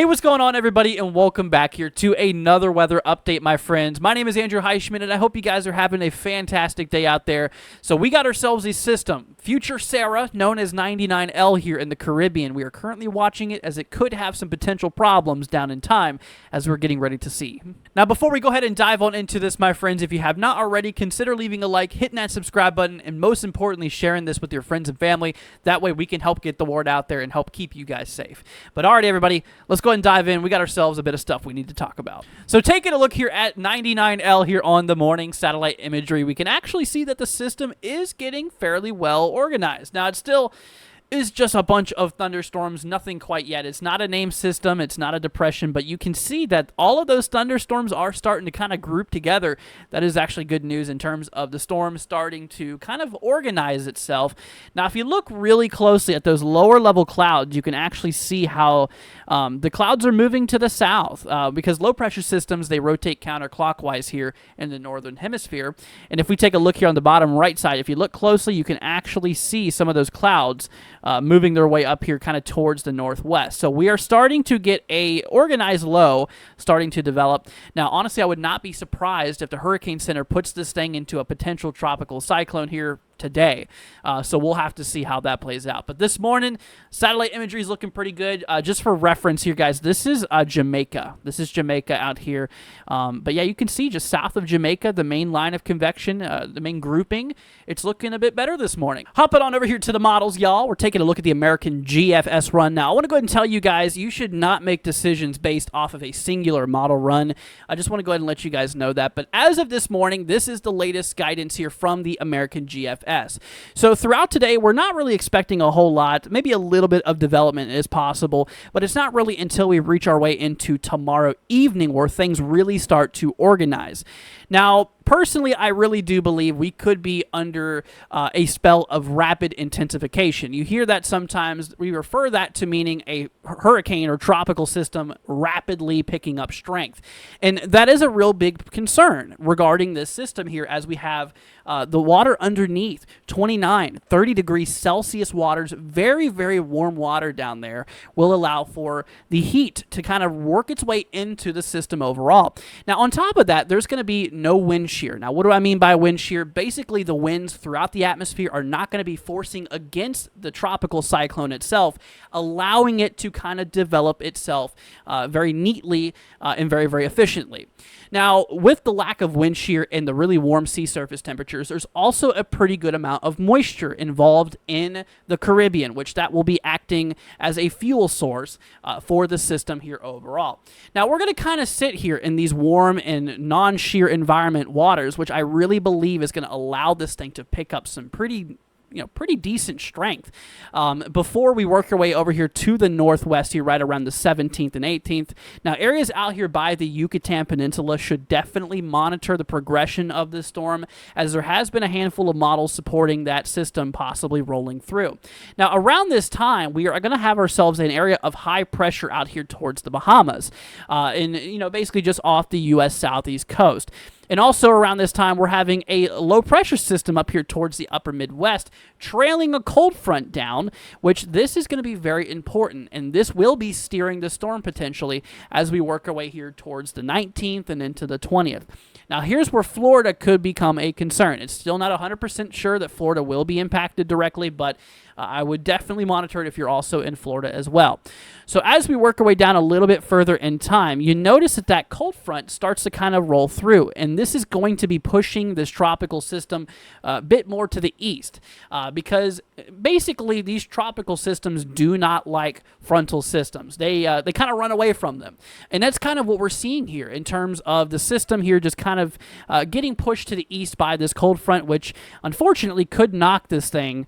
what's going on, everybody, and welcome back here to another weather update, my friends. My name is Andrew Heischman, and I hope you guys are having a fantastic day out there. So we got ourselves a system, future Sara, known as 99L here in the Caribbean. We are currently watching it as it could have some potential problems down in time, as we're getting ready to see. Now, before we go ahead and dive on into this, my friends, if you have not already, consider leaving a like, hitting that subscribe button, and most importantly, sharing this with your friends and family. That way we can help get the word out there and help keep you guys safe. But all right, everybody, let's go ahead and dive in. We got ourselves a bit of stuff we need to talk about. So taking a look here at 99L here on the morning satellite imagery, we can actually see that the system is getting fairly well organized. Now, it still is just a bunch of thunderstorms, nothing quite yet. It's not a named system, it's not a depression, but you can see that all of those thunderstorms are starting to kind of group together. That is actually good news in terms of the storm starting to kind of organize itself. Now, if you look really closely at those lower level clouds, you can actually see how the clouds are moving to the south because low pressure systems, they rotate counterclockwise here in the northern hemisphere. And if we take a look here on the bottom right side, if you look closely, you can actually see some of those clouds moving their way up here kind of towards the northwest. So we are starting to get a organized low starting to develop. Now, honestly, I would not be surprised if the Hurricane Center puts this thing into a potential tropical cyclone here today. So we'll have to see how that plays out. But this morning, satellite imagery is looking pretty good. Just for reference here, guys, this is Jamaica. This is Jamaica out here. But yeah, you can see just south of Jamaica, the main line of convection, the main grouping, it's looking a bit better this morning. Hopping on over here to the models, y'all. We're taking a look at the American GFS run. Now, I want to go ahead and tell you guys, you should not make decisions based off of a singular model run. I just want to go ahead and let you guys know that. But as of this morning, this is the latest guidance here from the American GFS. So throughout today, we're not really expecting a whole lot. Maybe a little bit of development is possible, but it's not really until we reach our way into tomorrow evening where things really start to organize. Now, personally, I really do believe we could be under a spell of rapid intensification. You hear that sometimes. We refer that to meaning a hurricane or tropical system rapidly picking up strength. And that is a real big concern regarding this system here as we have the water underneath 29, 30 degrees Celsius waters, very, very warm water down there will allow for the heat to kind of work its way into the system overall. Now, on top of that, there's going to be no wind shear. Now, what do I mean by wind shear? Basically, the winds throughout the atmosphere are not going to be forcing against the tropical cyclone itself, allowing it to kind of develop itself very neatly and very, very efficiently. Now, with the lack of wind shear and the really warm sea surface temperatures, there's also a pretty good amount of moisture involved in the Caribbean, which that will be acting as a fuel source for the system here overall. Now, we're going to kind of sit here in these warm and non-shear environment waters, which I really believe is going to allow this thing to pick up some pretty decent strength before we work our way over here to the northwest here right around the 17th and 18th. Now, areas out here by the Yucatan Peninsula should definitely monitor the progression of this storm, as there has been a handful of models supporting that system possibly rolling through. Now, around this time, we are going to have ourselves an area of high pressure out here towards the Bahamas, basically just off the U.S. southeast coast. And also around this time, we're having a low-pressure system up here towards the upper Midwest, trailing a cold front down, which this is going to be very important. And this will be steering the storm potentially as we work our way here towards the 19th and into the 20th. Now, here's where Florida could become a concern. It's still not 100% sure that Florida will be impacted directly, but I would definitely monitor it if you're also in Florida as well. So as we work our way down a little bit further in time, you notice that that cold front starts to kind of roll through, and this is going to be pushing this tropical system a bit more to the east because basically these tropical systems do not like frontal systems. They kind of run away from them, and that's kind of what we're seeing here in terms of the system here just kind of getting pushed to the east by this cold front, which unfortunately could knock this thing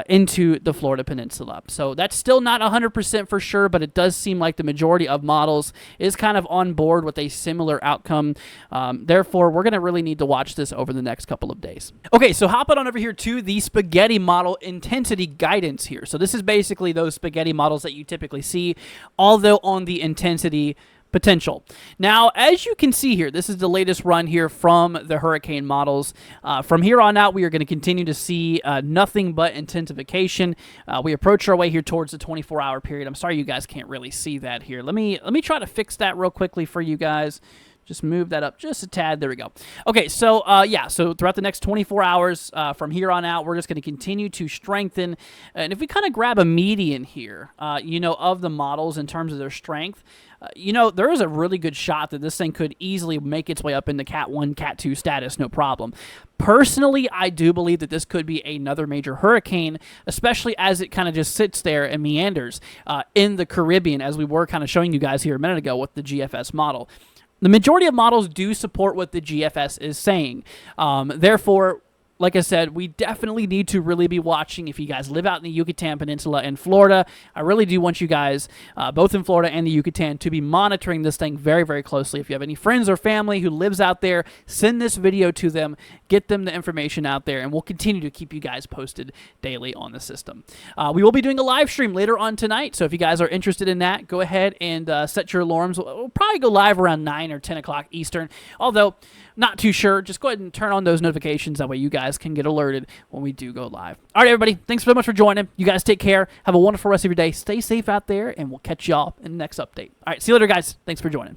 into the Florida Peninsula. So that's still not 100% for sure, but it does seem like the majority of models is kind of on board with a similar outcome. Therefore, we're going to really need to watch this over the next couple of days. Okay, so hopping on over here to the spaghetti model intensity guidance here. So this is basically those spaghetti models that you typically see, although on the intensity potential. Now, as you can see here, this is the latest run here from the hurricane models. From here on out, we are going to continue to see nothing but intensification. We approach our way here towards the 24-hour period. I'm sorry you guys can't really see that here. Let me try to fix that real quickly for you guys. Just move that up just a tad. There we go. Okay, so yeah, so throughout the next 24 hours from here on out, we're just going to continue to strengthen. And if we kind of grab a median here, you know, of the models in terms of their strength, you know, there is a really good shot that this thing could easily make its way up into Cat 1, Cat 2 status, no problem. Personally, I do believe that this could be another major hurricane, especially as it kind of just sits there and meanders in the Caribbean, as we were kind of showing you guys here a minute ago with the GFS model. The majority of models do support what the GFS is saying. Therefore, like I said, we definitely need to really be watching. If you guys live out in the Yucatan Peninsula in Florida, I really do want you guys, both in Florida and the Yucatan, to be monitoring this thing very, very closely. If you have any friends or family who lives out there, send this video to them, get them the information out there, and we'll continue to keep you guys posted daily on the system. We will be doing a live stream later on tonight, so if you guys are interested in that, go ahead and set your alarms. We'll probably go live around 9 or 10 o'clock Eastern, although not too sure. Just go ahead and turn on those notifications. That way you guys can get alerted when we do go live. All right, everybody. Thanks so much for joining. You guys take care. Have a wonderful rest of your day. Stay safe out there, and we'll catch y'all in the next update. All right, see you later, guys. Thanks for joining.